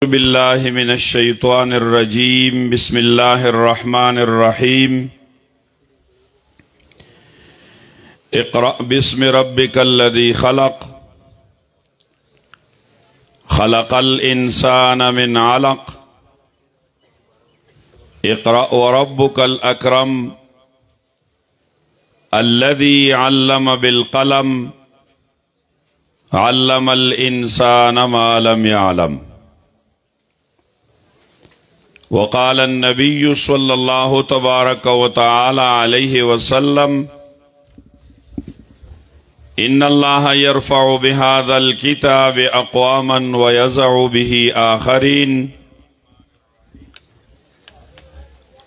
बिल्लाहि मिनश शैतानिर रजीम बिस्मिल्लाहिर रहमानिर रहीम। इक़रा बिस्मि रब्बिकल लज़ी खलक़ खलक़ल इंसाना मिन अलक़ इक़रा व रब्बुकल अकरम अल्लज़ी अल्लम बिल क़लम अल्लमल इंसाना मा लम यअलम। वक़ाल नबी सल्लल्लाहु तबारक व तआला अलैहि वसल्लम इन्नल्लाह यरफ़उ बिहाज़ल किताबि अक़वामन व यज़अउ बिही आख़रीन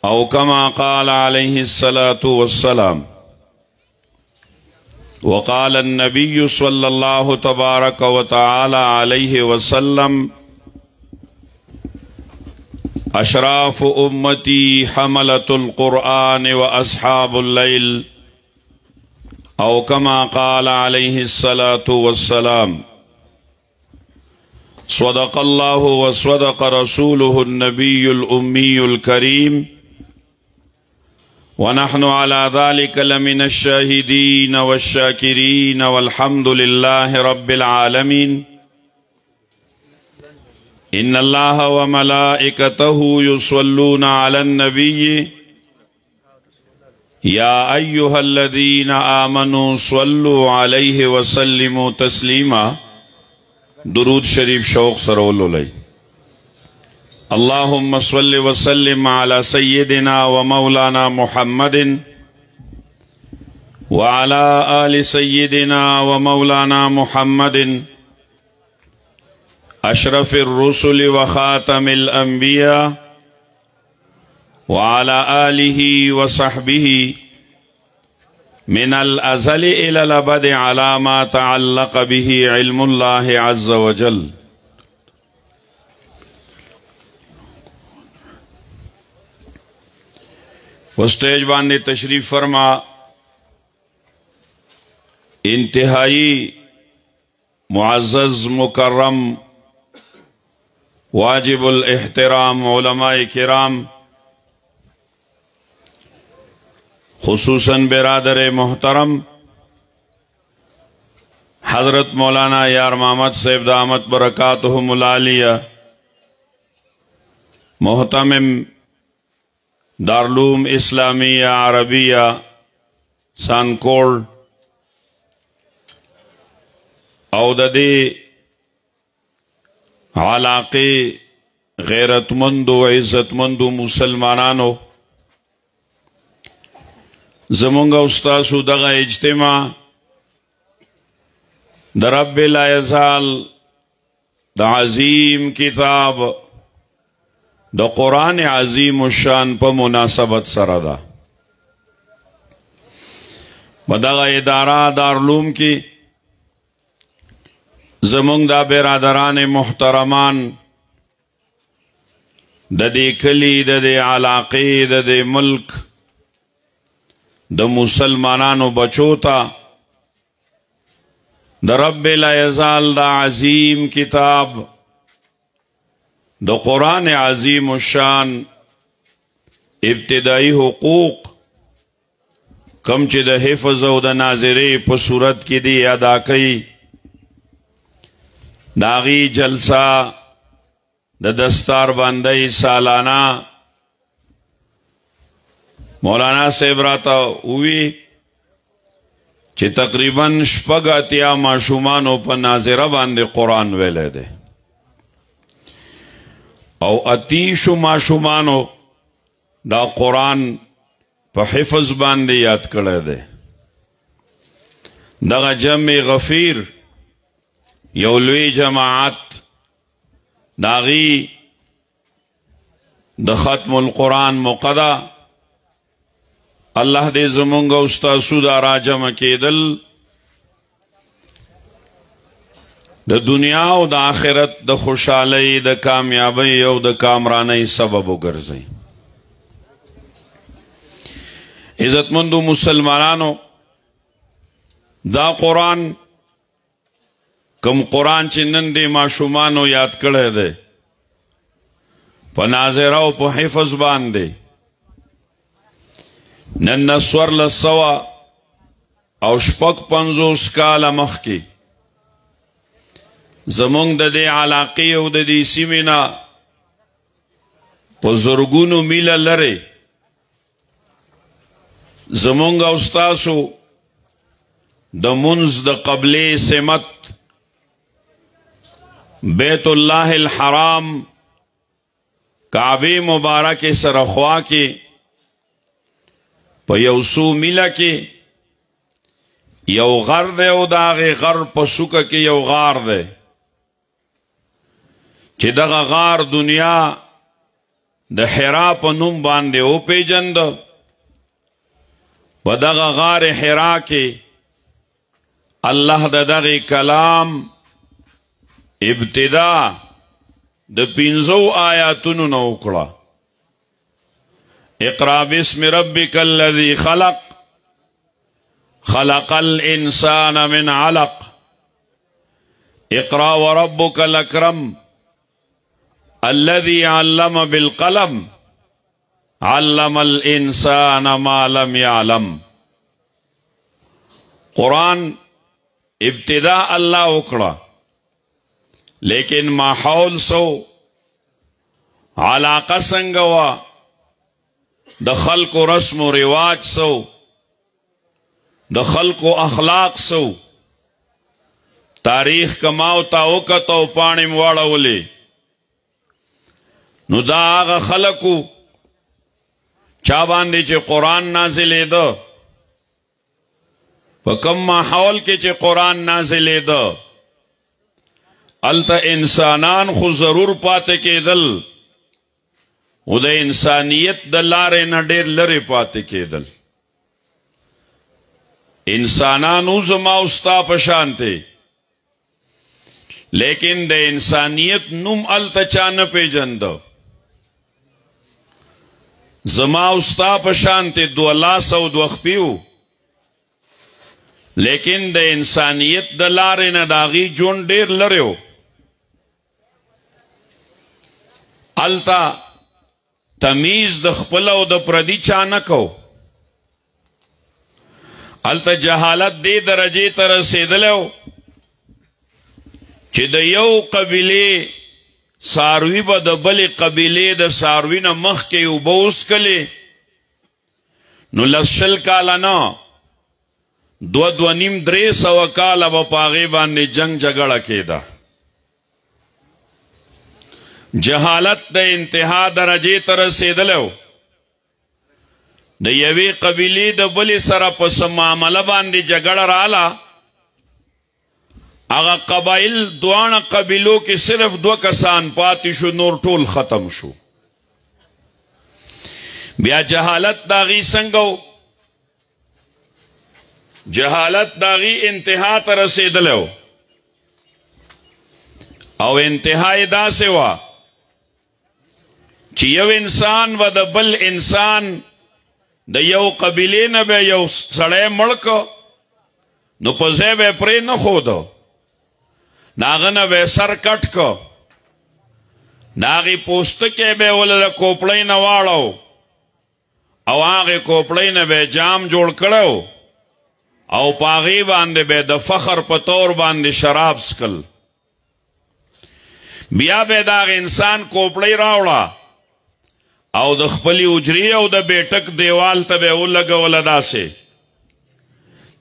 औ कमा क़ाल अलैहिस्सलातु वस्सलाम। वक़ाल नबी सल्लल्लाहु तबारक व तआला अलैहि वसल्लम अशराफ उम्मती हमलतुल क़ुरआन व अस्हाबुल लैल औ कमा क़ाल अलैहिस्सलातु वस्सलाम। सदक़ल्लाहु व सदक़ रसूलुहुन नबियुल उम्मीयुल करीम व नहनु अला ज़ालिका लमिनश शाहिदीन वश्शाकिरीन वल्हम्दुलिल्लाहि रब्बिल आलमीन। इन्नल्लाह व मलाइकतहु युसल्लूना अलन नबिय्यि या अय्युहल्लज़ीना आमनू सल्लु अलैहि व सल्लिमू तस्लीमा। दुरूद शरीफ शौक़ सरोलुलई। अल्लाहुम्मा सल्लि व सल्लिम अला सय्यिदिना व मौलाना मुहम्मदिन व अला आलि सय्यिदिना व मौलाना मुहम्मदिन अशरफिर रुसुल व खातमिल अंबिया व अला आलिही व सहबिही मिनल अज़ल इलल अबद अला मा तअल्लक़ बिही इल्मुल्लाहि अज़्ज़ व जल। वो स्टेज बांधे तशरीफ फरमा इंतहाई मुअज़्ज़ज़ मुकर्रम वाजिबुल एहतराम उलमाए किराम, खुसूसन बिरादर मोहतरम हजरत मौलाना यार मोहम्मद साहिब दामत बरकातुहुमुल आलिया, मोहतमिम दारुल इस्लामिया अरबिया सानकोड़ औददे आलाक़े गैरतमंदो इज़्ज़तमंदो मुसलमानानो, ज़मुंगा उस्तासु दगा इज्तिमा द रब्बिल ला यज़ाल द अज़ीम किताब द कुरान अज़ीम शान पर मुनासबत सरदा बदगा इदारा दारुल की ज़मुंग दा बिरादरान मोहतरमान ददे कली ददे आलाक़े ददे मुल्क द मुसलमानानो बचोता द रब्बिल ला यज़ाल द अज़ीम किताब द कुरान अज़ीम शान इब्तिदाई हुकूक कम चे द हिफ़्ज़ व द नाज़िरे पर सूरत की दी अदा कई दागी जलसा द दस्तार बंदई सालाना मौलाना साहब राता हुई चे तकरीबन शपग अतिया माशुमानो पर नाज़िरा बांदे कुरान वेले दे और अतीशु माशुमानो दा कुरान पर हिफ़्ज़ बांदे याद करे दे। दगा जमे गफीर यौलवी जमात दागी द खत्मुल कुरान मुक़दा अल्लाह दे ज़मुंगा उस्तासु दा राजम केदल द दुनिया और द आखिरत द खुशहाली द कामयाबी और द कामरानी सबब गर्ज़ई। इज़्ज़तमंदो मुसलमानानो दा कुरान कम कुरान चे नंदे माशुमानो याद करे दे په ناظره او په حفظ باندې نن 1456 کاله مخکې زمونږ د دې علاقې او د دې سیمې نه په زرګونو میله لرې زمونږ او ستاسو د منځ د قبلې سمت بیت الله الحرام کعبه مبارک سره خوا کې په یو څو میله کې یو غر دی او د هغې غر په څوکه کې یو غار دی چې دغه غار دنیا د حرا په نوم باندې وپېژنده په دغه غار حرا کې الله د دغه کلام ابتدا د 15 آیاتونو نه وکړه اقرا باسم ربک الذی خلق خلق الانسان من علق اقرا وربک الاکرم الذي علم بالقلم علم الانسان ما لم يعلم قرآن ابتدا اللہ اکڑا لیکن ماحول سو علاقہ سنگوا د خلق و رسم و رواج سو د خلق و اخلاق سو تاریخ کماو تاوکت و پانی مواڑا ولی نو دا آغا خلقو چا باندې چې قرآن نازلې ده په کم ماحول کې چې قرآن نازلې ده الته انسانان خو ضرور پاتې کېدل او د انسانیت د لارې نه ډېر لرې پاتې کېدل انسانانو زما او ستا په شان دی لیکن د انسانیت نوم الته چا نه پیژنده زما او ستا په شان دی 2 لاس او 2 خپیو لیکن د انسانیت د لارې نه د هغې ژوند ډېر لرې و الته تمیز د خپل او د پردي چا نه کو الته جهالت دې درجې ته رسېدلی و چې د یو قبیلې ساروی به د بلې قبیلې د ساروی نه مخکې اوبه وڅښلې نو 100 کاله نه 2.5-3 کاله به په هغې باندې جنګ جګړه کېده جهالت د انتها درجې ته رسېدلی و د یوې قبیلې د بلې سره په څه معامله باندې جګړه راله هغه قبایل دواړه قبیلو کې صرف 2 کسان پاتې شو نور ټول ختم شو بیا جهالت د هغې څنګه و جهالت د هغې انتها ته رسېدلی و او انتها یې داسې وه چې یو انسان و د بل انسان د یو قبیلې نه به یو سړی مړ که نو په ځای به یې پرې نه ښوده د هغه نه به یې سر کټ که د هغې پوستکی به یې ولې د کوپړۍ نه واړو او هغې کوپړۍ نه به یې جام جوړ کړی او په هغې باندې به د فخر په طور باندې شراب څکل بیا به د هغه انسان کوپړۍ راوړه او د خپلې حجرې او د بیټک دیوال ته به یې ولګوله داسې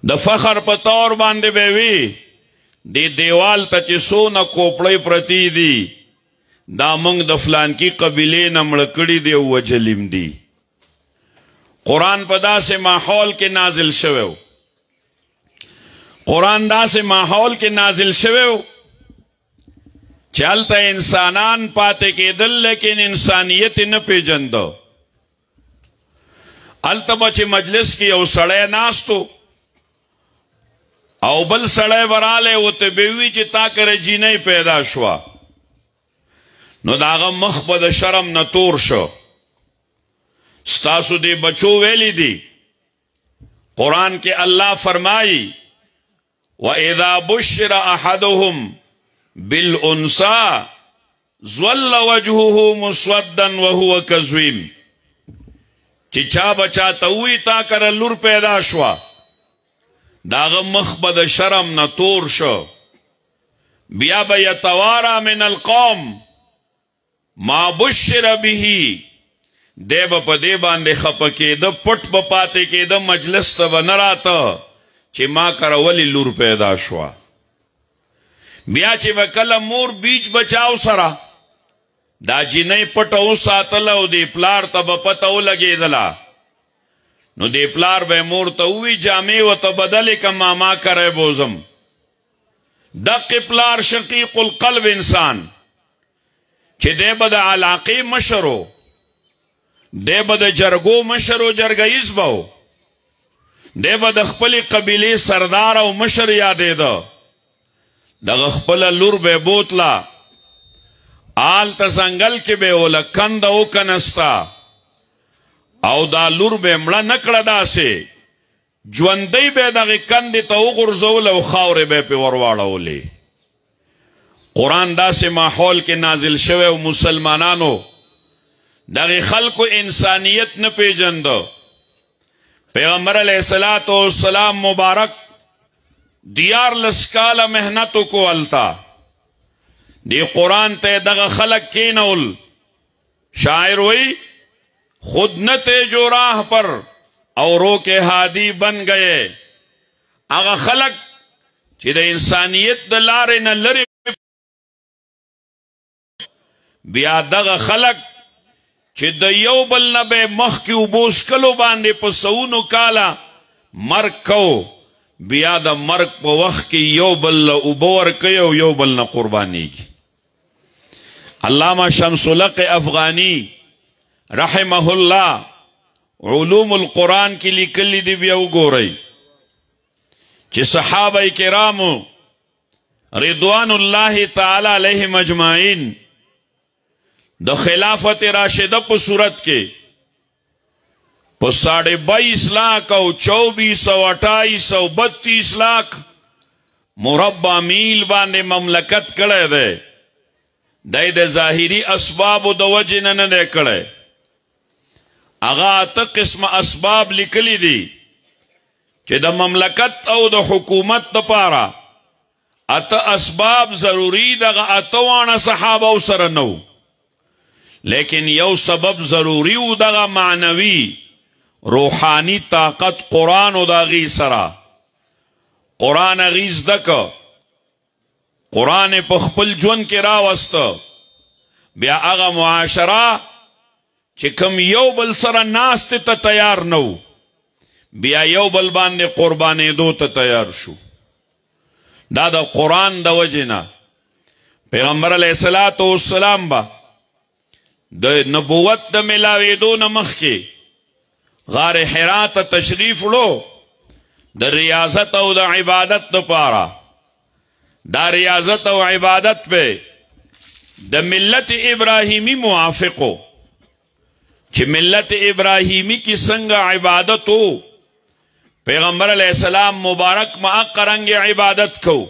د فخر په طور باندې به وي دې دیوال ته چې څونه کوپړۍ پرتې دي دا موږ د فلانکي قبیلې نه مړه کړي دي او وجلیم دي قرآن په داسې ماحول کې نازل شوی و قرآن داسې ماحول کې نازل شوی و چې هلته انسانان پاتې کېدل لیکن انسانیت نه پیژنده هلته به چې مجلس کې یو سړی ناست و او بل سړی به رالی ورته به وي چې تا کره جینۍ پیدا شوه نو د هغه مخ به د شرم نه تور شو ستاسو دې بچو ویلی دي قرآن کې الله فرمایي وَإِذَا بُشِّرَ أَحَدُهُمْ بِالْأُنْثَىٰ ظل وجهه مسودا وهو کظیم چی چا بچا تاوی تا کر لور پیدا شوا داغ مخبد شرم نتور شو بیا بیتوارا من القوم ما بشر به دیب پا دیبان دی خپکی دا پٹ بپاتے کی دا مجلس تا بنراتا چی ما کرولی لور پیدا شوا بیا چی وکل مور بیچ بچاو سرا دا جنی پٹ او ساتلو دی پلار تا بپتاو لگی دلا نو دی پلار بے مور تاوی جامی و تا بدلی که ماما کرے بوزم دق پلار شقیق القلب انسان چی دی بدا علاقی مشرو دی بدا جرگو مشرو جرگئیز باو دی بدا خپلی قبیلی سردار و مشر یادی دا دا خپل لور بے بوتلا آل تا زنگل کی بے اولا کند او کنستا او دا لور بے مڑا نکڑا دا سے جوندی بے دا غی کندی تا او غرزول او خاور بے پی ورواڑا اولی قرآن دا سے ماحول کے نازل شوے و مسلمانانو دا غی خلق و انسانیت نپی جندو پیغمبر علیہ السلام مبارک دیار لسکال محنتو کو علتا دی قرآن تے دغا خلق کینول شاعر وی خود نتے جو راہ پر اوروں کے ہادی بن گئے اگا خلق چی دا انسانیت دا لارے نا لری بیا دغا خلق چی دا یو بل نبے مخ کی اوبوس کلو باندے پسونو کالا مرک کو بیا دا مرک پا وقت کی یو بل اوبور کیو یو بل نا قربانی کی علامہ شمس الحق افغانی رحمہ اللہ علوم القرآن کی لکلی دی بیاو گو رئی چی صحابہ کرامو رضوان اللہ تعالی علیہ مجمعین دا خلافت راشدہ پا صورت کے پا 22.5 لاکھ او 2428 او 32 لاکھ مربع میل باندے مملکت کڑے دے دائی دے ظاہری اسباب دا وجہ نہ دے کڑے اغا تا قسم اسباب لکلی دی کہ دا مملکت او دا حکومت دا پارا اتا اسباب ضروری دا غا اتوانا صحابہ او سر نو لیکن یو سبب ضروری او دا غا معنوی روحانی طاقت قرآن او دا غی سرا قرآن غیز دکا قرآن پخپل جون کے راوست بیا اغا معاشرہ چکم یو بل سر ناست تا تیار نو بیا یو بل باندے قربانے دو تا تیار شو دا قرآن دا وجنا پیغمبر علیہ السلام با دا نبوت دا ملاوی دو نمخ کے غار حرات تشریف لو دا ریاضت او دا عبادت دا پارا دا ریاضت و عبادت پہ دا ملت ابراہیمی موافقو چی ملت ابراہیمی کی سنگا عبادت ہو پیغمبر علیہ السلام مبارک معقرنگ عبادت کو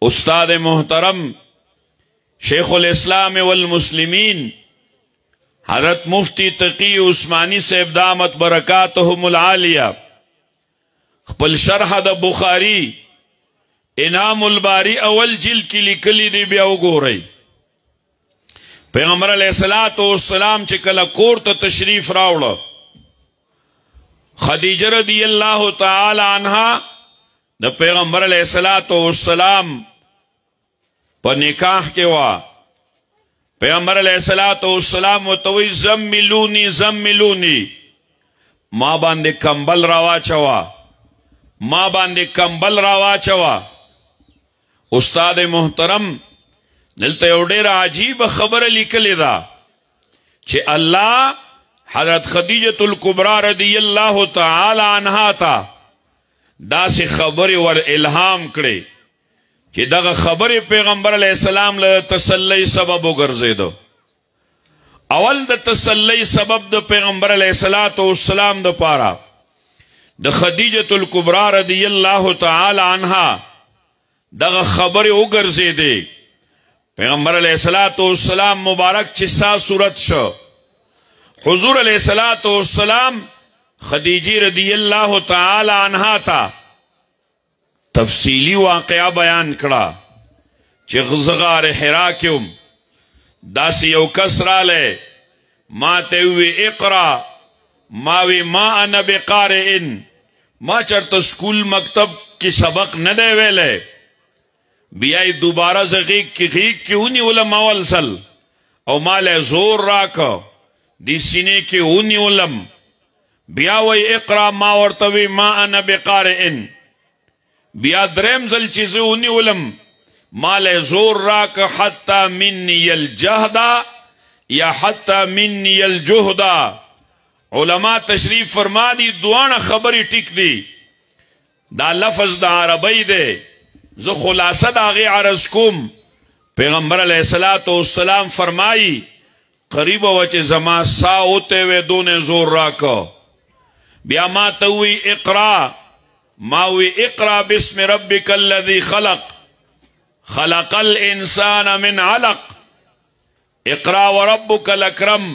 استاد محترم شیخ الاسلام والمسلمین حضرت مفتی تقی عثمانی سے دامت برکاتہم العالیہ خپل شرح دا بخاری انعام الباری اول جلد کی لکلی دی بیاو گو رئی پیغمبر علیہ السلام چکل کورت تشریف راوڑا خدیجہ رضی اللہ تعالی عنہ دا پیغمبر علیہ السلام پر نکاح کے وا پیغمبر علیہ السلام و توی زملونی زملونی ما باندے کمبل روا چوا ما باندے کمبل روا چوا استاد محترم نلتا یوڑیر عجیب خبر لکلی دا چھے اللہ حضرت خدیجۃ الکبریٰ رضی اللہ تعالی عنہا تا دا سی خبر ور الہام کرے چھے دا خبر پیغمبر علیہ السلام تسلی سبب گرزے دو اول دا تسلی سبب دا پیغمبر علیہ السلام دا پارا دا خدیجۃ الکبریٰ رضی اللہ تعالی عنہا دا خبر اگرزے دے پیغمبر علیہ السلام مبارک چسا صورت شو حضور علیہ السلام خدیجی رضی اللہ تعالی عنہا تا تفصیلی واقعہ بیان کرا چی غزغار حرا کیوم داسی یو کس را لے ما تیوی اقرا ماوی ما انا بقارئن ما چرت سکول مکتب کی سبق ندے ویلے بیائی دوبارہ زغیق کی ہونی علم اول سل او مالے زور راکا دی سینے کی ہونی علم بیاوی اقرا ما ورطوی ما انا بقارئن بیا درم زل چیزی ہونی علم مالے زور راکا حتی منی الجہدہ یا حتی منی الجہدہ علماء تشریف فرما دی دوان خبری ٹک دی دا لفظ دا عربی دے زو خلاصہ دا غی عرض کم پیغمبر علیہ السلام فرمائی قریب وچے زما سا ہوتے وے دونے زور راکا بیا ما توی اقرا ماوی اقرا بسم ربک الذی خلق الانسان من علق اقرا وربک الاکرم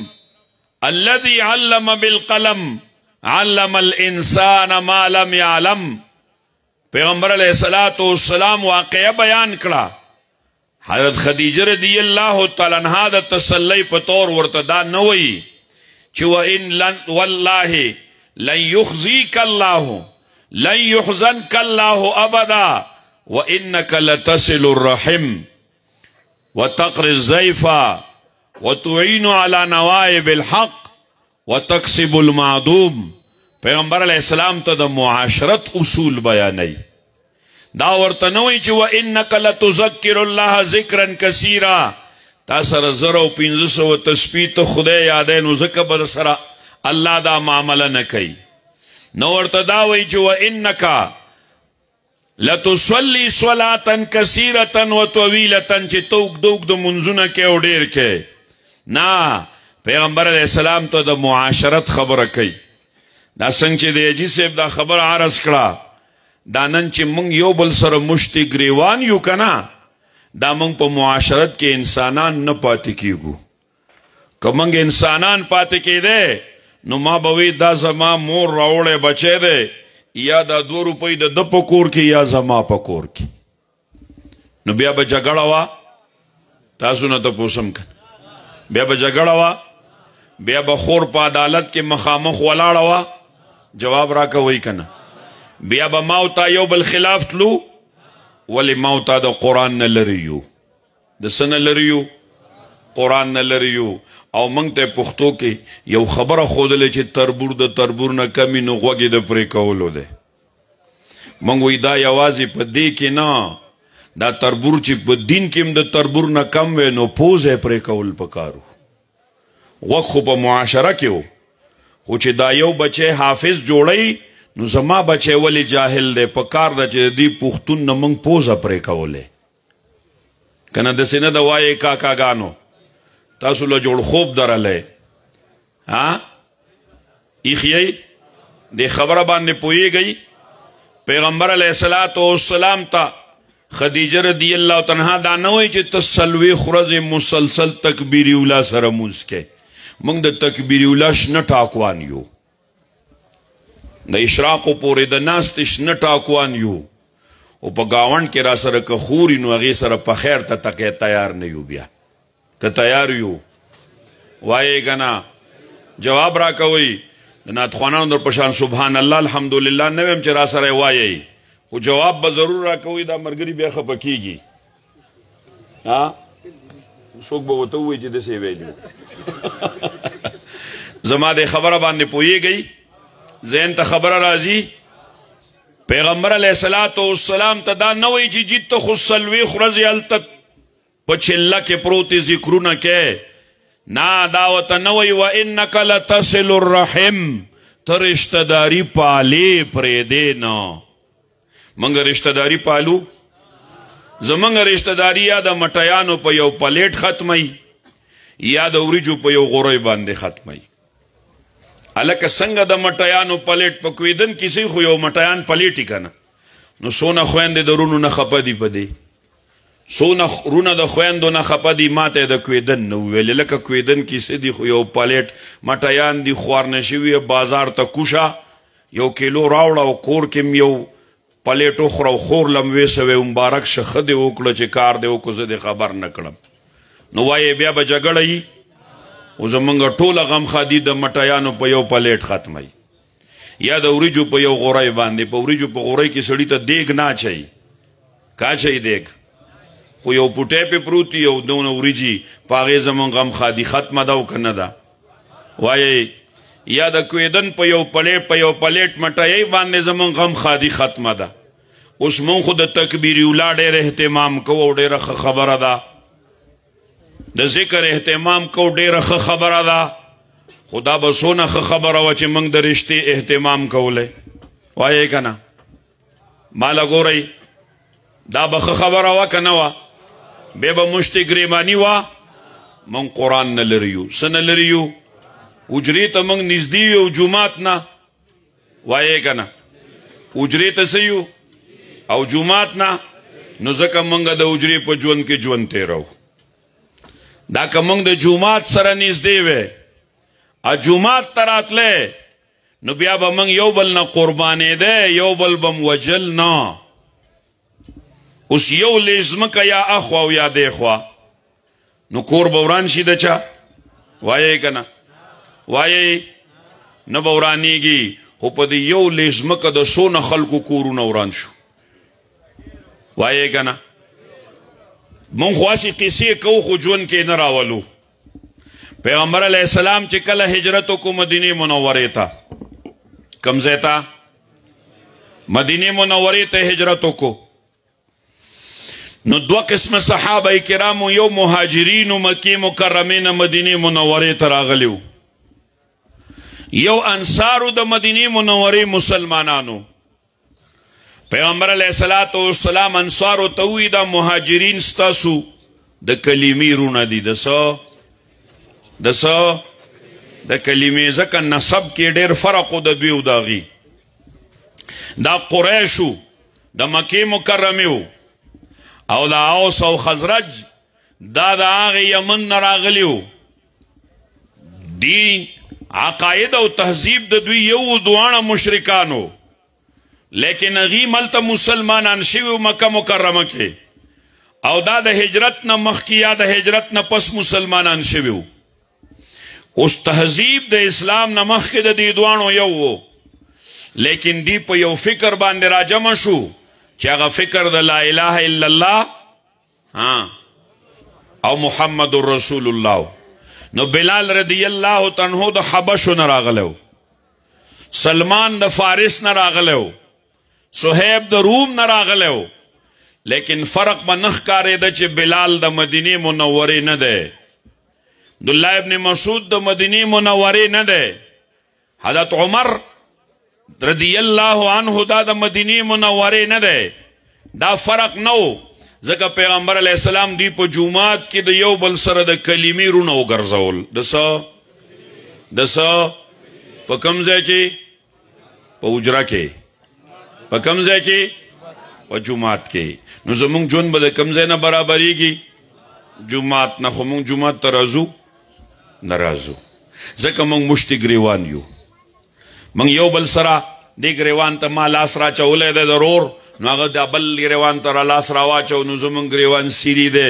الذي علم بالقلم علم الانسان ما لم يعلم پیغمبر علیہ السلام واقعہ بیان کرا حضرت خدیجہ رضی اللہ تعالی عنہا دا تسلی پتور ورتدا نوئی چو ان واللہ لن یخزیک اللہ لن یحزنک اللہ ابدا وانک لتصل الرحم وتقر الزیفہ وتعین علی نوائب الحق وتکسب المعدوم پیغمبر علیہ السلام تا دا معاشرت اصول بیانی دا ورطنوی چی وَإِنَّكَ لَتُذَكِّرُ اللَّهَ ذِكْرًا كَثِيرًا تا سر زرو پینزسو تسبیت خدای یادین وزک بر سر اللہ دا معاملہ نکی نو ورطداوی چی وَإِنَّكَ لَتُصَلِّي صَلَاةً كَثِيرَةً وَطَوِيلَةً چی توک دوک دا منزونہ کے اوڈیر کے نا پیغمبر علیہ السلام تو دا معاشرت خبر کئی دا سنگ چی دے جی سیب دا خبر عرض کرا دا نن چی منگ یو بل سر مشتی گریوان یو کنا دا منگ پا معاشرت کے انسانان نا پاتی کیگو کہ منگ انسانان پاتی کی دے نو ما بوی دا زما مور راوڑے بچے دے یا دا 2 روپئی دا پکور کی یا زما پکور کی نو بیا با جگڑا وا تاسو نا تا پوسم کن بیا با جگڑا وا بیا با خور پا عدالت کے مخامخ ولاڑا وا جواب راکا وی کنا بیا با ماوتا یو بالخلاف تلو ولی ماوتا دا قرآن نلریو دا سن لریو قرآن نلریو او منگ تے پختو کی یو خبر خودلے چی تربور دا تربور نا کمی نو غوگی دا پری کولو دے منگوی دا یوازی پا دے کی نا دا تربور چی پا دین کم دا تربور نا کم وے نو پوزے پری کول پکارو وقت خو پا معاشرہ کیو خو چی دا یو بچے حافظ جوڑی نو زما بچے ولی جاہل دے پکار دا چی دی پختون نمنگ پوزا پرے کولے کنا دسی نا دوائے کاکا گانو تاسو لجوڑ خوب در لے ایخیئی دی خبر باندے پوئی گئی پیغمبر علیہ السلام تا خدیجہ رضی اللہ تنہا دانوئی چی تسلوی خرز مسلسل تکبیری اولا سرموز کے منگ دا تکبیری اولاش نٹاکوان یو دا اشراقو پوری دا ناستش نٹاکوان یو او پا گاون کے را سر کخوری نو اغی سر پا خیر تا تکے تیار نیو بیا که تیار یو وائے گنا جواب را کوئی نات خوانان در پشان سبحان اللہ الحمدللہ نویم چرا سر وائے خو جواب با ضرور را کوئی دا مرگری بیا خپکی گی سوک با وطوئی چی دسی ویلیو زما دے خبر باندے پوئی گئی زین تا خبر رازی پیغمبر علیہ السلام تا دا نوی چی جیت تا خسلوی خرزی علتت پچھلہ کے پروتی ذکرو نہ کے نا داوتا نوی و انکا لتصل الرحم تا رشتہ داری پالے پریدے نا منگا رشتہ داری پالو زمنگا رشتہ داری یا دا مٹیانو پا یو پلیٹ ختمی یا دا اوریجو پا یو غوری باندے ختمی علاکہ سنگا دا مٹیانو پلیٹ پا کویدن کسی خو یو مٹیان پلیٹی کنا نو سونا خوین دے درونو نخپا دی پا دے سونه رونه د خویندو نه خپه دي ماته د کویدن نه وویلې لکه کویدن کیسې دي خو یو پلیټ مټیان دي خوارنه شوي بازار ته کوشه 1 کیلو راوړه او کور کې یو پلیټ وخوره او خور لم ویسوی مبارک شه ښه دې وکړه چې کار دې وکړو زه دې خبر نه کړم نو وایې بیا به جګړه وي او زمونږ ټوله غمخادي د مټیانو په یو پلیټ ختموي یا د وریجو په یو غوری باندې په وریجو په غوری کې سړي ته دیګ نه اچوي کا اچوي دیګ خو یو پوټی پې پروت یو دونه وریجي په هغې زمونږ غمخادي ختمه ده او که نه ده وایې یا د کویدن په یو پلیټ مټیی باندې زمونږ غمخادي ختمه ده اوس مونږ خو د تکبیر اولا ډېر اهتمام کوو او ډېره ښه خبره ده د ذکر اهتمام کوو ډېره ښه خبره ده خو دا به څونه ښه خبره وه چې موږ د رشتې اهتمام کولی وایې که نه ماله ګورئ دا به ښه خبره وه که نه وه بیا به مشت ګریماني وه موږ قرآن نه لري یو څه نه لري یو حجرې ته موږ نږدې یو جومات نه وایې که نه حجرې ته څه یو او جومات نه نو ځکه موږ د حجرې په ژوند کې ژوند تېرو دا که موږ د جومات سره نږدې وی جومات ته راتلی نو بیا به موږ یو بل نه قربانېده یو بل به م وجل نه اوس یو لیږ ځمکه یا اخوا او یا دیخوا نو کور به وران شي د چا وایې که نه وایې نه به ورانېږي خو په دې یو لیږ ځمکه د څونه خلکو کورونه وران شو وایې که نه مونږ خو هسې قیسې کوو خو ژوند کې نه راولو پیغمبر علیه السلام چې کله هجرت وکړو مدینې منورې ته کوم ځای ته مدینې منورې ته هجرت وکړو نو 2 قسمه صحابه کرامو یو مهاجرینو مکې مکرمې نه مدینې منورې ته راغلي یو انصارو د مدینې منورې مسلمانانو پیغمبر علیه السلام انصارو ته ووایي دا مهاجرین ستاسو د کلمې رونه دي د څه د کلمې ځکه نسب کې ډېر فرق و د دوی او د هغې دا قریشو د مکې مکرمې او دا اوس او خزرج دا د هغې یمن نه راغلي وو دین عقاید او تهذیب د دوی یو دواړه مشرکانو لیکن هغې ملته مسلمانان شوي مکه مکرمه کې او دا د هجرت نه مخکې یا د هجرت نه پس مسلمانان شوي وو اوس تهذیب د اسلام نه مخکې د دې دواړو یو و لیکن دی په یو فکر باندې راجمع شو چې هغه فکر د لا اله الا الله او محمد رسول الله نو بلال رضی الله عنه د حبشو نه راغلی سلمان د فارس نه راغلی صہیب د روم نه راغلی لیکن فرق به نه ښکارېده چې بلال د مدینې منورې نه دی عبدالله ابن مسعود د مدینې منورې نه دی حضرت عمر رضی الله عنه دا د مدینې منورې نه دی دا فرق نه و ځکه پیغمبر علیه السلام دوی په جومات کې د یو بل سره د کلمې رونه وګرځول د څه په کوم ځای کې په حجره کې په کوم ځای کې په جومات کې نو زمونږ ژوند به د کوم ځای نه برابریږي جومات نه خو مونږ جومات ته راځو نه راځو ځکه مونږ مشتي ګریوان یو مونږ یو بل سره دې ګریوان ته ما لاس راچولی دی ضرور نو هغه د بل ګریوان ته را لاس راواچو نو زمونږ ګریوان سیري دی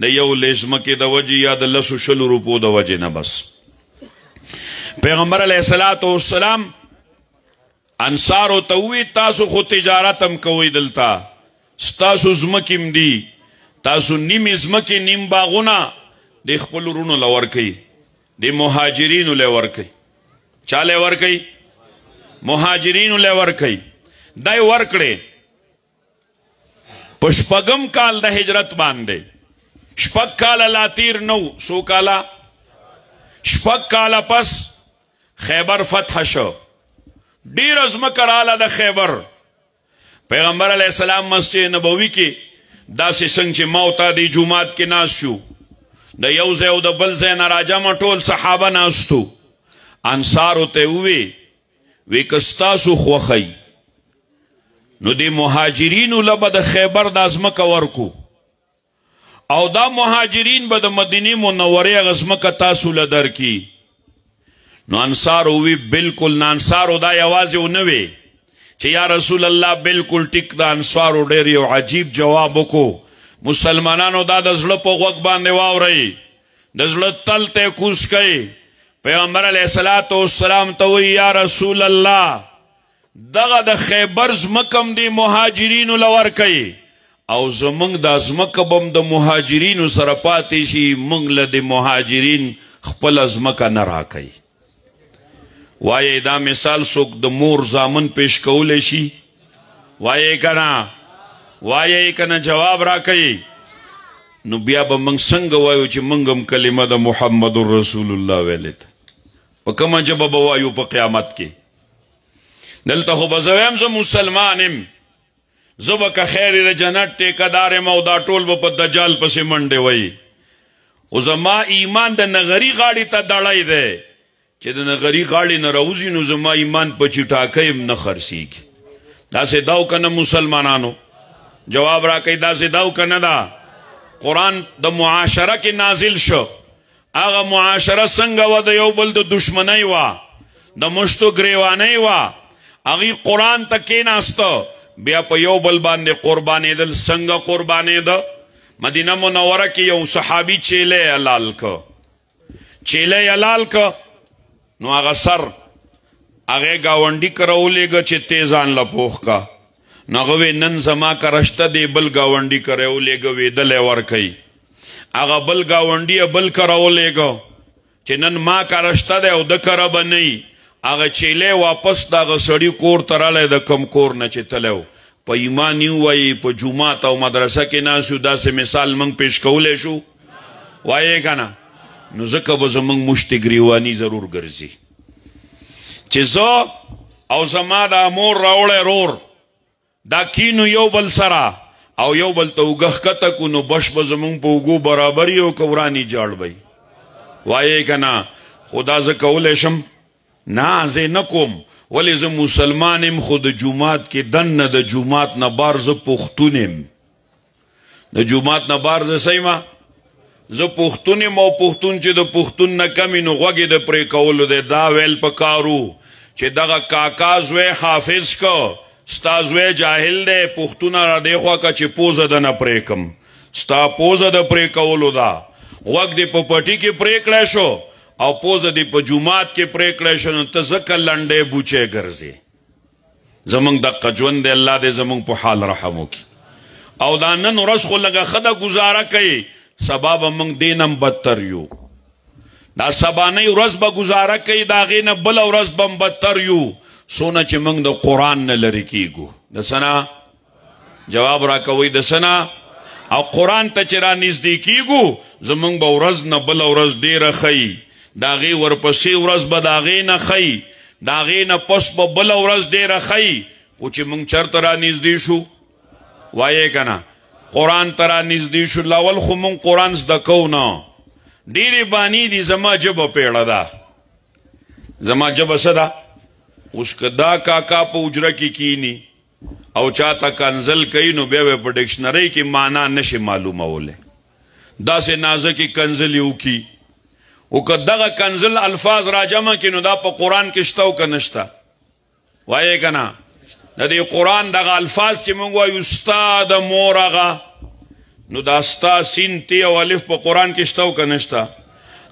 د یو لیږ ځمکې د وجې یا د 100 روپو د وجې نه بس پیغمبر علیه السلام انصارو ته ووایي تاسو خو تجارت هم کوئ دلته ستاسو ځمکې هم دي تاسو نیم ځمکې نیم باغونه د خپلو وروڼو له ورکوئ د مهاجرینو له ورکوئ چا له ورکوئ مهاجرینو له ورکوئ دا یې ورکړې په 6 کال د هجرت باندې 6 کاله لا تیر نو څو کاله 6 کاله پس خیبر فتح شو ډیره ځمکه راله د خیبر پیغمبر علیه السلام مسجد نبوي کې داسې څنګه چې ما او تا د جومات کې ناست شو د یو ځای او د بل ځای نه راجمع ټول صحابه ناستو انصارو ته وی که ستاسو خوښئ نو د مهاجرینو له به د خیبر دا ځمکه ورکو او دا مهاجرین به د مدینه منورې غزمکه تاسو له درکي. نو انصار وی بالکل نه، انصارو دا یوازې ونه وی چې یا رسول الله بالکل ټیک. د انصارو ډېر یو عجیب جواب وکړو. مسلمانانو دا د زړه په غوږ باندې واورئ، د زړه تل ته کوز کوئ. پیغمبر علیه الصلاة والسلام ته وی یا رسول الله دغه د خیبر زمکم دی مهاجرینو له ورکوي او زمونږ دا زمکه بم د مهاجرینو سره پاتې شي، موږ له د مهاجرین خپله زمکه نه راکوي. وایي دا مثال څوک د مور زامن پیش کولی شي؟ وایي که نه؟ وایي که نه؟ جواب راکوي. نو بیا به موږ څنګه وایو چې موږ هم کلمه د محمد رسول الله ویلې ده؟ په کومه ژبه به وایو په قیامت کې؟ دلته خو به زه وایم زه مسلمان یم، زه به که خیر د جنت ټیکهدار یم او دا ټول به په دجال پسې منډې وایي. خو زما ایمان د نغري غاړې ته دړی دی چې د نغري غاړې نه راوځي نو زما ایمان په چټاکۍ هم نه خرڅېږي. داسې دا او که نه مسلمانانو؟ جواب راکوئ داسې دا او که نه ده؟ قرآن د معاشره کې نازل شو. هغه معاشره څنګه وه؟ د یو بل د دشمنۍ وه، د مشتو ګریوانۍ وه. هغې قرآن ته کېناسته، بیا په یو بل باندې قربانېدل. څنګه قربانېده؟ مدینه منوره کې یو صحابي چیلی حلال که، چیلی حلال که نو هغه سر هغې ګاونډي که راولېږه چې تی ځان له پوخ که. نو هغه وی نن زما که رشته دی بل ګاونډي که راولېږه ویدلی ورکوي. هغه بل ګاونډي بل که راولېږه چې نن ما که رشته دی او ده کره به نه. هغه چیلی واپس د هغه سړي کور ته رالی، د کم کور نه چې تلی و. په ایمان یې ووایي په جومات او مدرسه کې ناست یو، داسې مثال موږ پیش کولی شو؟ وایې که نه؟ نو ځکه به زموږ مشتې ګریواني ضرور ګرځي چې زه او زما دا مور راوړی رور دا کینو یو بل سره او یو بل ته اوږه ښکته کړو نو بش به زموږ په اوږو برابر یي او که ورانې جاړ به یي. وایې که نه؟ خو دا زه کولی شم؟ نه زه نه کوم. ولې زه مسلمان یم خو د جومات کې دننه د جومات نه بار زه پښتون یم. د جومات نه بار زه څه یم؟ زه پښتون یم او پښتون چې د پښتون نه کم وي نو غوږ یې د پرې کولو دی. دا ویل پکارو چې دغه کاکا زوی حافظ که ستا زوی جاهل دی، پښتونه را دی خوا که چې پوزه د نه پرې کم. ستا پوزه د پرې کولو ده. غوږ دې په پټي کې پرې کړی شو او پوزه دې په جومات کې پرې کړی شو نو ته ځکه لنډی بوچی ګرځې. زمونږ دقه ژوند دی، الله دې زمونږ په حال رحم وکړي. او دا نن ورځ خو لږه ښه ده ګزاره کوي، سبا به موږ دې نه هم بدتر یو. دا سبانۍ ورځ به ګزاره کوي، د هغې نه بله ورځ به هم بدتر یو، څونه چې موږ د قرآن نه لرې کېږو. د څه نه؟ جواب راکوئ د څه نه؟ او قرآن ته چې را نږدې کېږو زموږ به ورځ نه بله ورځ ډېره ښیي، د هغې ورپسې ورځ به د هغې نه ښیي، د هغې نه پس به بله ورځ ډېره ښیي. خو چې موږ چېرته را نږدې شو؟ وایې که نه؟ قرآن ته را نږدې شو. لاول خو موږ قرآن زده کوو نه، ډېرې بانې دي. زما ژبه پیړه ده، زما ژبه څه ده؟ اوس که دا کاکا په حجره کې کینی او چاته کنزل کوي نو بیا به په ډکشنرۍ کې معنا نشي معلومولی. داسې نازکې کنزلې وکړي او که دغه کنزل الفاظ را جمع کړي نو دا په قرآن کې شته او که نشته؟ وایې که نه؟ د دې قرآن دغه الفاظ چې موږ وایو ستا د مور هغه نو دا ستا سین تی او الف په قرآن کې شته او که نشته؟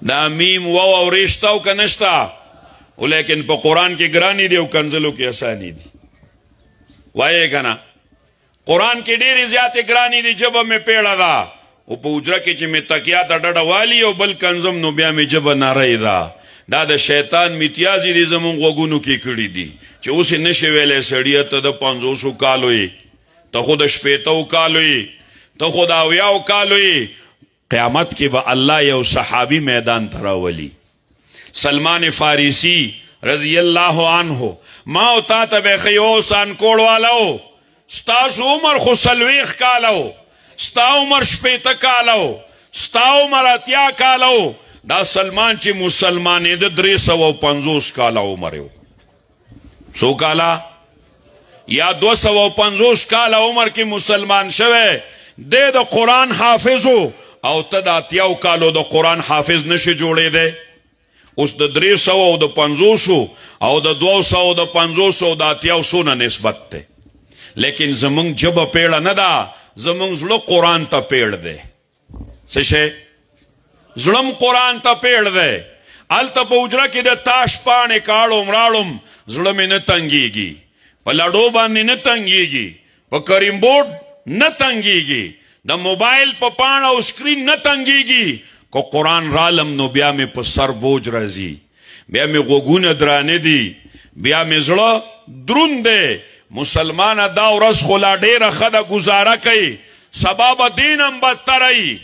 دا میم واو او ری شته او که نشته؟ ولیکن په قرآن کې ګرانی دی او کنزلو کې اسانی دی. وایې که نه؟ قرآن کې ډېرې زیاتې ګرانی دی، ژبه مې پیړه ده. او په حجره کې چې مې تکیا ته ډډه والي او بل کنزم نو بیا مې ژبه نری ده. دا د شیطان میتیازې دي زموږ غوږونو کې کړي دي چې اوس یې نشي ویلی سړیه ته د 50 کالو یې، ته خو د 80 کالو یې، ته خو د 80 کالو یې. قیامت کې به الله یو صحابي میدان ته راولي، سلمان فارسی رضی الله عنه. ما او تا ته به ښیي او سانکوړ والا و، ستاسو عمر خو 40 کاله و، ستا عمر 80 کاله و، ستا عمر 80 کاله و. دا سلمان چې مسلمانېده 350 کاله عمر و. څو کاله؟ یا 250 کاله عمر کې مسلمان شوی. دی د قرآن حافظ و او ته د 80 کالو د قرآن حافظ نشي جوړېدی. اوس د 300 او د 500 او د 200 او د 500 او د 80 نه نسبت دی. لیکن زمونږ ژبه پیړه نه ده، زمونږ زړه قرآن ته پیړ دی. څه شی؟ زړم قرآن ته پیړ دی. هلته په حجره کې د تاش پاڼې کاړم راړم، زړه مې نه تنګېږي. په لډو باندې نه تنګېږي، په کریم بورډ نه تنګېږي، د موبایل په پاڼه او سکرین نه تنګېږي. که قرآن رالم نو بیا مې په سر بوج راځي، بیا مې غوږونه درانه دي، بیا مې زړه دروند دی. مسلمانه دا ورځ خو لا ډېره ښه ده، ګزاره کوي، سبا به دین هم بدتره وي.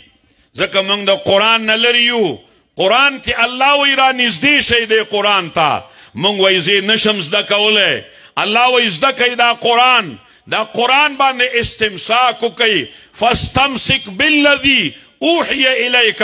ځکه موږ د قرآن نه لرې یو. قرآن کې الله وایي را نږدې شئ دی قرآن ته. موږ وایي زه نشم زده کولی. الله وایي زده کوي دا قرآن. دا قرآن باندې استمساک وکئ. فاستمسک بالذي اوحي الیک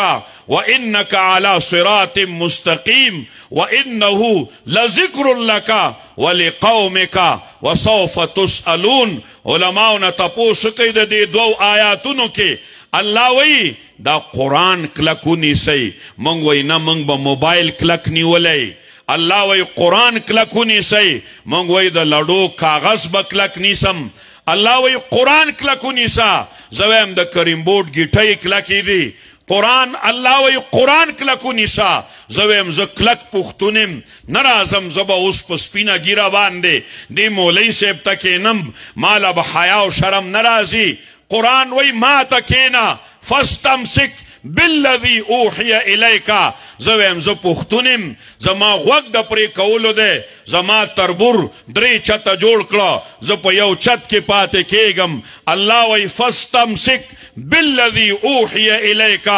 وانک علی صراط مستقیم وانه لذکر لک ولقومک وسوف تسألون. علماؤنا تپوس کوي د دې دوو آیاتونو کې الله وایي دا قرآن کلکو نیسئ. موږ وایي نه، موږ به موبایل کلک نیولی. الله وایي قرآن کلکو نیسئ. موږ وایي د لډو کاغذ به کلک نیسم. الله وایي قرآن کلکو نیسه. زه وایم د کریم بورډ ګیټۍ کلکې دي. قرآن الله وایي قرآن کلکو نیسه. زه وایم زه کلک پښتون یم، نه راځم زه به اوس په سپینه ږیره باندې دې مولوي صاحب ته کښېنم، ماله به حیا او شرم نه راځي. قرآن وایي ما ته کښېنه. فاستمسک بالذي اوحي الیک. زه وایم زه پښتون یم، زما غوږ د پرې کولو دی. زما تربور 3 چته جوړ کړه، زه په یو چت کې پاتې کېږم. الله وایي فاستمسک بالذي اوحي الیک.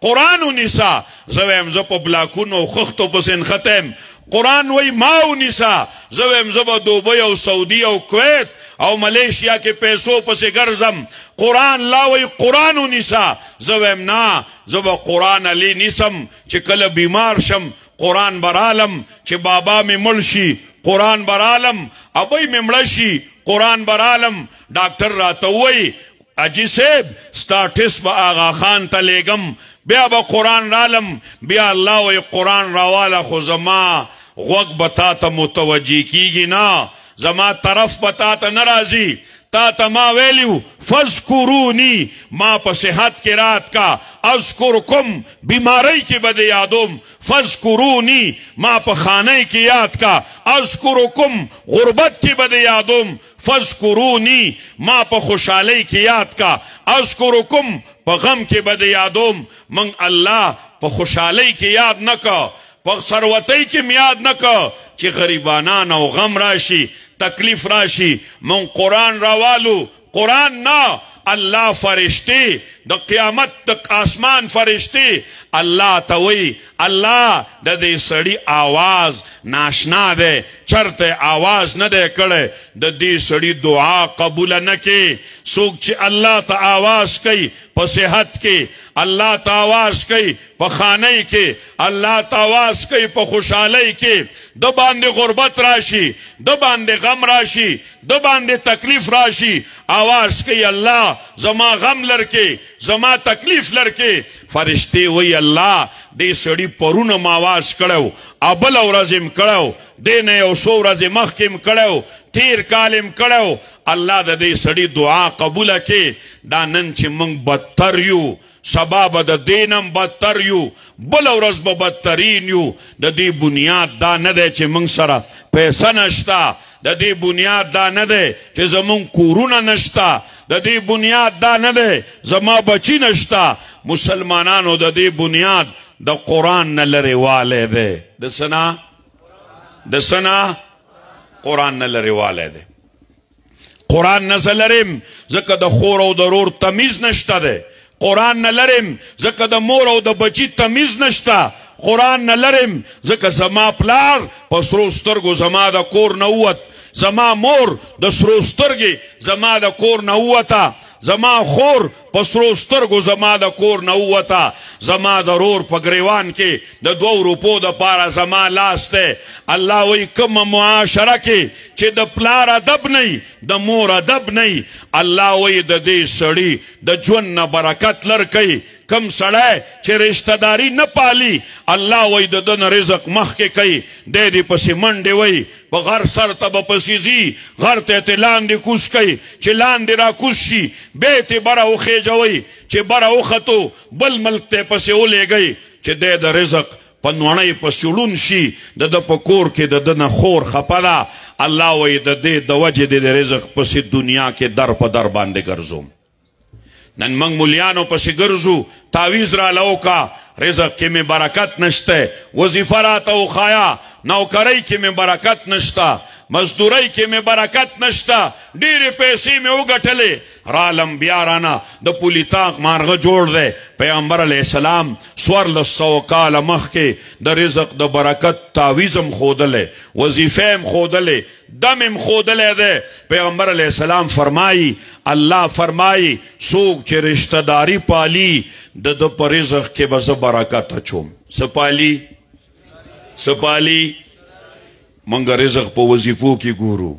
قرآن ونیسه. زه وایم زه په بلاکونو او خښتو پسې نښتی یم. قرآن وایي ما ونیسه. زه وایم زه به دوبۍ او سعودي او کویت او ملیشیا کې پیسو پسې ګرځم. قرآن لا وایي قرآن ونیسه. زه وایم نه، زه به قرآن علی نیسم چې کله بیمار شم قرآن برالم، چې بابا مې مړ شي قرآن برالم، ابۍ مې مړه شي قرآن برالم. ډاکټر راته وایي اجي صاحب ستا ټیسټ به آغا خان ته لیږم، بیا به قرآن رالم. بیا الله وایي قرآن راواله، خو زما غوږ به تا ته متوجه کیږي نه، زما طرف به تا ته نه راځي. تا ته ما ویلیو فذکرونی، ما په صحت کې رات کا، اذکرکم بیماری کې به د یادوم. فذکرونی ما په خانه کې یاد کا، اذکرکم غربت کې به د یادوم. فذکرونی ما په خوشحالی کې یاد کا، اذکرکم په غم کې به د یادوم. من الله په خوشحالی کې یاد نه کا، په ثروتۍ کې م یاد نه کا، چې غریبانان او غم راشي، تکلیف راشي. من قرآن راوالو. قرآن نه، الله فرشتي د قیامت د آسمان فرشتي الله ته وایي الله د دې سړي آواز ناشنا دی، چرته آواز نه دی کړی، د دې سړي دعا قبوله نه کې. څوک چې الله ته آواز کوي په صحت کې، الله ته آواز کوي په خانه کې، الله ته آواز کوي په خوشحالی کې، د باندې غربت راشي، د باندې غم راشي، د باندې تکلیف راشي، آواز کوي الله زما غم لرکې، زما تکلیف لرکې. فرشتي وی الله دې سړي پرونه م آواز کړو، بله ورځ م کړو، دې نه یو څو ورځې مخکې م کړو، تیر کال م کړو. الله د دې سړي دعا قبوله کې. دا نن چې موږ بدتر یو، سبا به د دینم بدتر یو، بله ورځ به بدترین یو. د دې بنیاد دا نه دی چې موږ سره پیسه نشته، د دې بنیاد دا نه دی چې زمونږ کورونه نشته، د دې بنیاد دا نه دی زما بچی نشته. مسلمانانو د دې بنیاد د قرآن نه لرې والی دی. د څه نه؟ د څه نه؟ قرآن نه لرې والی دی. قرآن نه زه لرم ځکه د خور او د رور تمیز نشته دی. قرآن نه لرم ځکه د مور او د بچی تمیز نشته. قرآن نه لرم ځکه زما پلار په سرو سترګو زما د کور نه ووت، زما مور د سرو سترګې زما د کور نه ووته، زما خور په سرو سترګو زما د کور نه ووته، زما د رور په ګریوان کې د 2 روپو دپاره زما لاس دی. الله وایي کومه معاشره کې چې د پلار ادب نه، د مور ادب نه، الله وایي د دې سړي د ژوند نه برکت لرکوي، کم سړی چې رشته داري نه پالي الله وایي د ده نه رزق مخکې کوي دی دې پسې منډې وایي په غر سر ته به پسې ځي غر ته یې لاندې کوز کوي چې لاندې را کوز شي بیا یې تې بره وخېجوئ چې بره وختو بل ملک ته یې پسې ولېږئ چې دی د رزق په نوڼۍ پسې ړون شي د ده په کور کې د ده نه خور خپه ده الله وایي د دې د وجې د رزق پسې دنیا کې در په در باندې ګرځوم نن موږ مولیانو پسې ګرځو تعویز راله وکړه رزق کې مې برکت نشته وظیفه راته وښایه نوکرۍ کې مې برکت نشته مزدورۍ کې مې برکت نشته ډېرې پیسې مې وګټلې رالم بیا رانه د پولي تاق مارغه جوړ دی پیغمبر علیه السلام 1400 کاله مخکې د رزق د برکت تعویز هم ښودلی وظیفه هم ښودلی دم هم ښودلی دی پیغمبر علیه السلام فرمایي الله فرمایي څوک چې رشته داري پالي د ده په رزق کې به زه برکت اچوم څه پالي څه پالي منګ رزق په وظیفو کې ګورو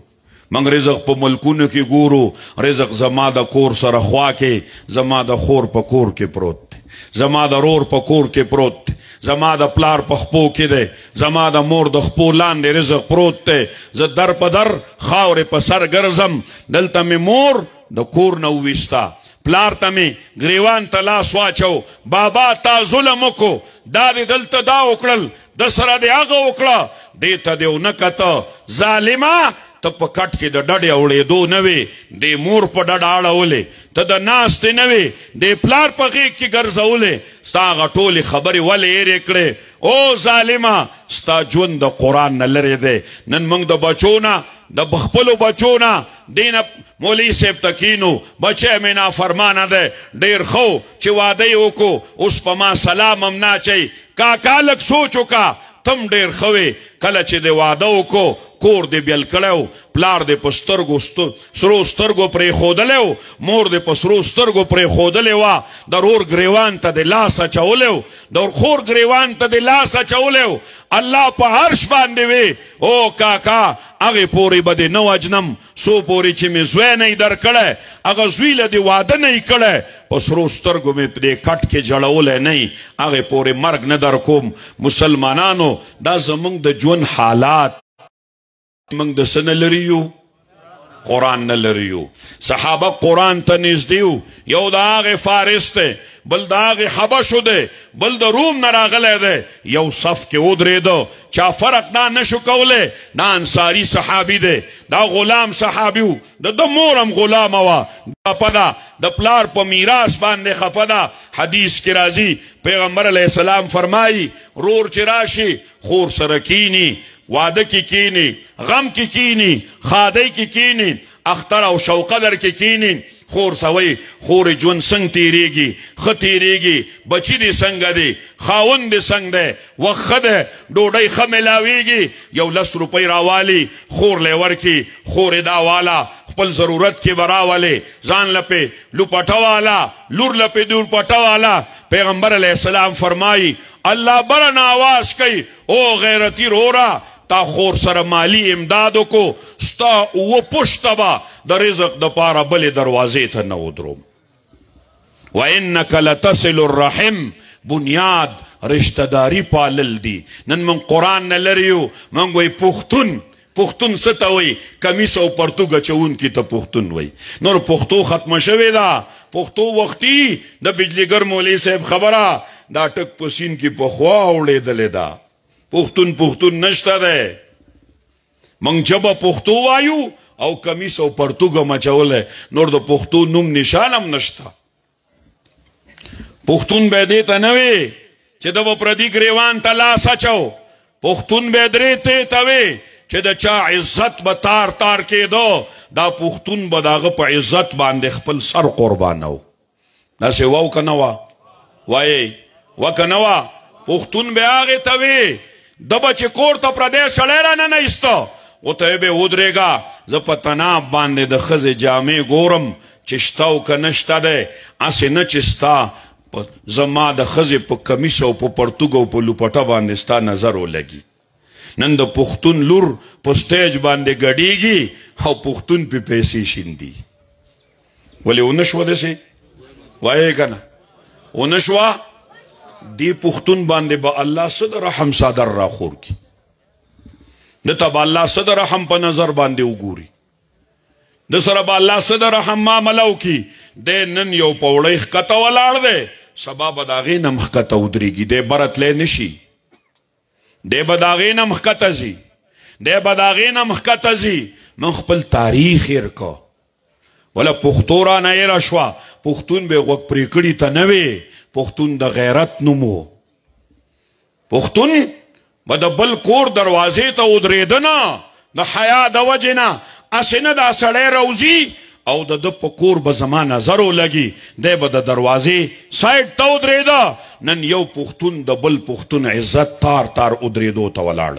منګ رزق په ملکونو کې ګورو رزق زما د کور سره خوا کې زما د خور په کور کې پروت دی زما د رور په کور کې پروت دی زما د پلار په خپو کې دی زما د مور د خپو لاندې رزق پروت دی زه در په در خاورې په سر ګرځم دلته مې مور د کور نه وویسته پلار ته مې ګریوان ته لاس واچو بابا تا ظلم وکړو دا دې دلته دا وکړل د سره دې هغه وکړه دې ته دې ونه کته ظالمه ته په کټ کې د ډډې اړېدو نه وې دې مور په ډډه اړولې ته د ناستې نه وې دې پلار په غېږ کې ګرځولې ستا هغه ټولې خبرې ولې هېرې کړې او ظالمه ستا ژوند د قرآن نه لرې دی نن موږ د بچو نه د خپلو بچو نه دې نه مولوي صاحب ته کینو بچی مې نافرمانه دی ډېر ښه چې واده یې وکړو اوس په ما سلام هم نه اچوي کاکا لږ سوچ وکړه تم ډېر ښه وې کله چې دې واده وکړو کور دې بیل کړی پلار دې په سترګو سرو سترګو پرېښودلی و مور دې په سرو سترګو پرېښودلې وه د رور ګریوان ته دې لاس اچولی و د خور ګریوان ته دې لاس اچولی و الله په عرش باندې وی او کاکا هغې پورې به دې نه وجنم څو پورې چې مې زوی نه یې درکړی هغه زوی له دې واده نه یې کړی په سرو سترګو مې په دې کټ کې جړولی نه یي هغې پورې مرګ نه در کوم مسلمانانو دا زموږ د ژوند حالات موږ د څه نه لري یو قرآن نه لري یو صحابه قرآن ته نږدې وو یو د هغې فارس دی بل د هغې حبشو دی بل د روم نه راغلی دی یو صف کې ودرېده چا فرق دا نشو کولی دا انصاري صحابي دی دا غلام صحابي و د ده مور هم غلامه وه خفه ده د پلار په میراث باندې خفه ده حدیث کې راځي پیغمبر علیه السلام فرمایي رور چې راشي خور سره کینی واده کې کینی غم کې کینی خادی کې کینی اختر او شوقدر کې کینی خور سوی خور جون څنګه تیریږي ښه تیریږي بچی دې څنګه دی خاوند دې څنګه دی وخت ښه دی ډوډۍ ښه میلاویږي یو 10 روپۍ راوالي خور لی ورکي خور یې دا والا خپل ضرورت کې به راولې ځان لپې لوپټه والا لور لپې لوپټه والا پیغمبر علیه السلام فرمایي الله بره نه آواز کوي او غیرتي رورا تا خور سره مالی امدادو کو ستا اوه پشته به د رزق د پاره بلې دروازې ته نه ودروم وانک لتصل الرحم بنیاد رشته داري پالل دي نن من قرآن نه لري یو موږ وایي پښتون څه ته وایي کمیس او پرتوګ اچوونکي ته پښتون وایي نور پښتو ختمه شوې ده پښتو وختي د بجلیګر مولوي صاحب خبره دا ټک په سین کې پخوا اورېدلې ده پښتون نشته دی موږ ژبه پښتو وایو او کمیس او پرتوګ مچولی نور د پښتو نوم نشان هم نشته پښتون به دې ته نه وي چې د به پردي ګریوان ته لاس اچو پښتون به درې ته وي چې د چا عزت به تار تار کېدو دا پښتون به د هغه په عزت باندې خپل سر قربانو داسې وه او که نه وه وایي وه که نه وه پښتون به هغې ته وي د به چې کور ته پردی سړی را نه ایسته او ته به ودرېږه زه په تناب باندې د ښځې جامې ګورم چې شته او که نشته دی هسې نه چې ستا زما د ښځې په کمیس او په پرتوګ او په لوپټه باندې ستا نظر ولګي نن د پښتون لور په سټیج باندې ګډېږي او پښتون پې پیسې شیندي ولې ونه شوه داسې وایې که نه ونشوا دی پختون باندې با الله صد رحم صادر را خور کی دتا با الله صد رحم په نظر باندې وګوري د سره با الله صد رحم معاملو کی د نن یو پوړی خطه ولاړ دی سبا به د هغې نه مخکته ودرېږي دی برتلی نشي دی به د هغې نه مخکته ځي دی به د هغې نه مخکته ځي من خپل تاریخ هېر که ولا پښتو رانه هېره شوه پښتون به یې غوږ پرې کړي ته نه وې پښتون د غیرت نوم و پښتون به د بل کور دروازې ته ودرېده نه د حیا د وجې نه هسې نه دا سړی روځي او د ده په کور به زما نظر ولګي دی به د دروازې سایډ ته ودرېده نن یو پښتون د بل پښتون عزت تار تار ودرېدو ته ولاړ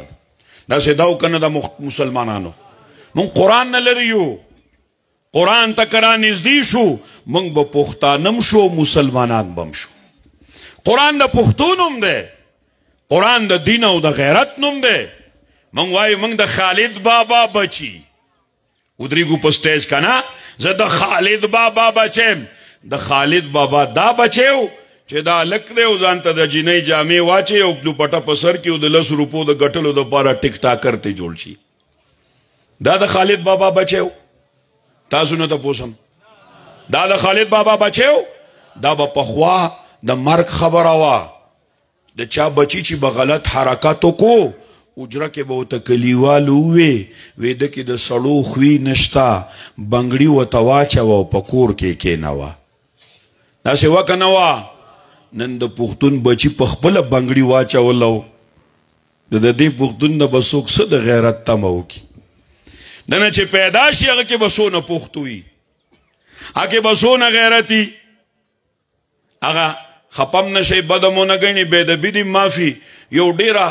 داسې دا و که نه د مسلمانانو مونږ قرآن نه لري یو قرآن ته که را نږدې شو مونږ به پښتانم شو مسلمانان به هم شو قرآن د پښتو نوم دی قرآن د دین او د غیرت نوم دی مونږ وایو مونږ د خالد بابا بچي ودرېږو په سټیج که نه زه د خالد بابا بچیم د خالد بابا دا بچی و چې دا هلک دی او ځان ته د جینۍ جامې واچوي او دوپټه په سر کې او د 10 روپو د ګټلو دپاره ټیک ټاکر ته جوړ شي دا د خالد بابا بچی و تاسو نه تپوسم دا د خالد بابا بچی و دا به پخوا د مرګ خبره وه د چا بچی چې به غلط حرکت وکړو اجره کې به ورته کلیوالو ووې وې ده کې د سړو خوی نشته بنګړي ورته واچوه او په کور کې کېنوه داسې وکه نه وه نن د پښتون بچي په خپله بنګړي واچولو د دې پښتون نه به څوک څه د غیرت تمه وکړي دنه چې پیدا شي هغه کې به څونه پښتو وي هغه کې به څونه غیرت وي هغه خپم نشئ بدمو نه ګڼي بېدبي دې معافي یو ډېره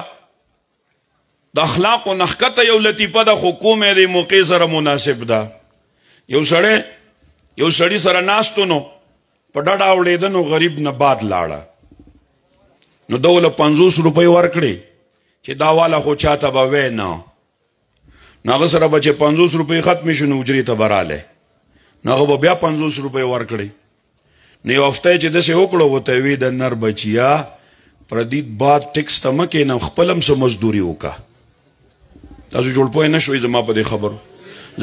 د اخلاقو نښکته یو لطیفه ده خو کومې د موقع سره مناسب ده یو سړي سره ناستو نو په ډډه اوړېده نو غریب نه باد لاړه نو ده له 50 روپۍ ورکړې چې دا واله خو چاته به وی نه نو هغه سره به چې 50 روپۍ ختمې شو نو اجرې ته به رالی نو هغه به بیا 50 روپۍ ورکړې نو یو هفته چې داسې وکړو ورته وی د نر بچیا پردید باد ټکس ته مه کښېنم خپل هم څه مزدوري وکړه تاسو جوړ پوه نه شوئ زما په دې خبرو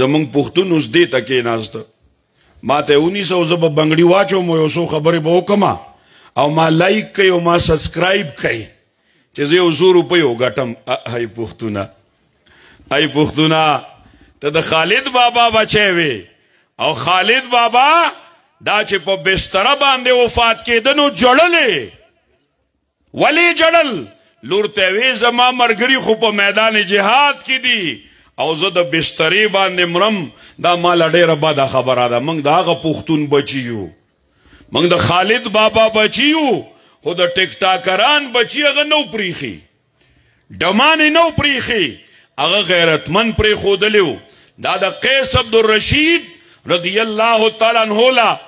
زمونږ پښتون اوس دې ته کېناسته ما ته یې ونیسه او زه به بنګړي واچوم او یو څو خبرې به وکړم او ما لایک کوي او ما سبسکرایب کوي چې زه یو 100 روپۍ وګټم ای پښتونه ای پښتونه ته د خالد بابا بچی وې او خالد بابا دا چې په بستره باندې وفات کېده نو جړلې ولې جړل لور ته وې زما ملګري خو په میدان جهاد کې دي او زه د بسترې باندې مرم دا ماله ډېره بده خبره ده موږ د هغه پښتون بچي یو موږ د خالد بابا بچي یو خو د ټیک ټاکران بچي هغه نو پریښي ډمانې نو پریښي هغه غیرتمند پرېښودلی و دا د قیس عبدالرشید رضی الله تعالی عنه له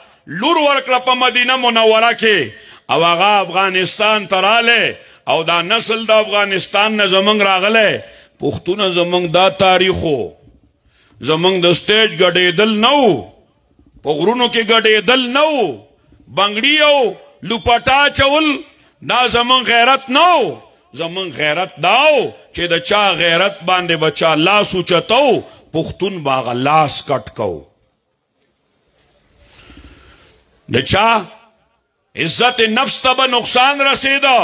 لور ورکړه په مدینه منوره کې او هغه افغانستان ته رالی او دا نسل د افغانستان نه زمونږ راغلی پښتونه زمونږ دا تاریخو زمونږ د سټیج ګډېدل نه و په غرونو کې ګډېدل نه و بنګړي او لوپټا چول دا زمونږ غیرت نه و زمونږ غیرت دا و چې د چا غیرت باندې به چا لاس اوچتو پښتون به هغه لاس کټ کو د چا عزت نفس ته به نقصان رسېده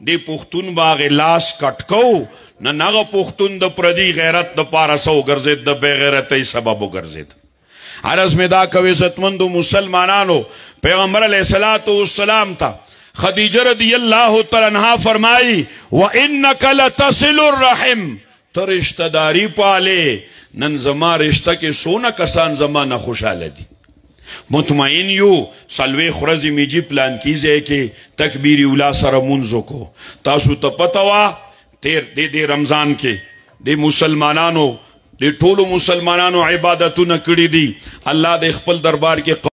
دی پښتون به هغې لاس کټ کو نن هغه پښتون د پردي غیرت دپاره څه وګرځېد د بې غیرتۍ سبب وګرځېد عرض مې دا کوي عزتمندو مسلمانانو پیغمبر علیه الصلاة والسلام ته خدیجه رضی الله تعالی عنها فرمائی وَإِنَّكَ لَتَصِلُ الرَّحِمْ ته رشته داری پالې نن زما رشته کې څونه کسان زما نه خوشحاله دي مطمئن یو څلوېښت ورځې میجي پلان کې ځای کې تکبیر اولا سره مونځ وکړو تاسو ته پته وه تیر دې رمضان کې د مسلمانانو د ټولو مسلمانانو عبادتونه کړي دي الله د خپل دربار کې